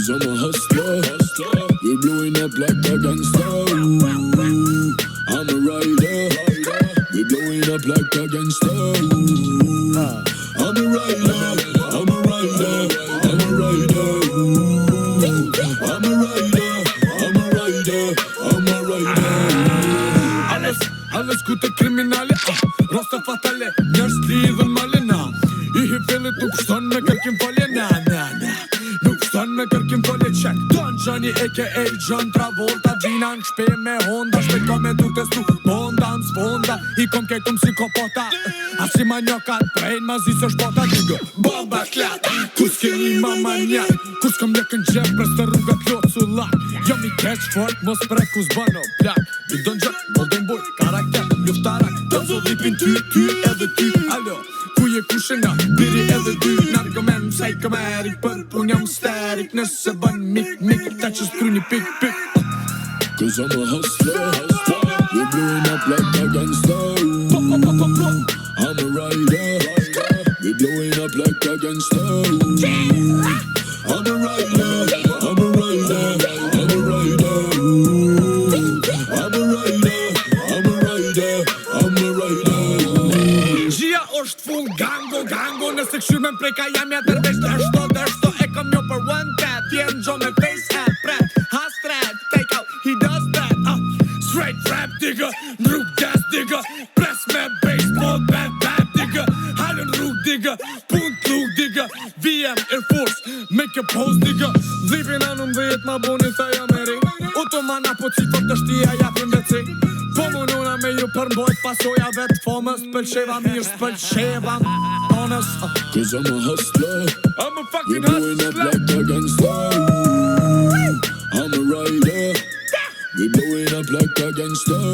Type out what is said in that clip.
'Cause I'm a hustler. We blowing up like a gangster. I'm a rider. We blowing up like a gangster. I'm a rider. I'm a rider. I'm a rider. I'm a rider. I'm a rider. I'm a rider. Alles gute kriminale. Rosta fatale. Njerëz lidhen malena. I fillit nuk shton me kërkim falje. Nuk shton me kërkim falje qek. Don Johnny a.k.a. John Travolta. Vina në shpe me Honda. Shpejt me tu testu Honda në sfonda. I kom kejtum si kopota. Asi ma njokat prejn ma zi së shpota. Digo bomba klat. Kus keni ma manjak. Kus kom lek në gjep pres të rrugat lot su lak. Jo mi keq fort mos prek kus bano plak. Big Don Gjep, Golden Boy, karakter, luftarak. Do zolipin ty edhe ty. Alo ku je kushena, biri edhe dy. Narkomen, psychomatic, për pun jam starik. Nëse bën mik, ta që s'kry një pik 'Cause I'm a hustler. We blowing up like a gangster. I'm a rider. We blowing up like a gangster. I'm a rider. I'm a rider. I'm a rider. I'm a rider. I'm a rider. I'm a rider. Gjia është full gango. Nëse këshyr me mpreka jam ja dërvesh. Dërshto e kom jo për one tap. Tjerë gjo me face hat. Pret, hastrat, take out, he does that. Straight rap digga, rrug gas digga. Press me baseball bat digga. Halën rrug digga, punt lug digga. VM Air Force, make a pose digga. Dhipin anëm dhjet ma boni thaja meri. Otomana po cifër të shtia ja për mbeci. Po mënuna me ju përmbojt pasoja vet fomës. Pëlqeva mirë s'pëlqeva honest. 'Cause I'm a hustler. I'm a fucking hustler. We blowing up like a gangster. I'm a rider. We blowing up like a gangster.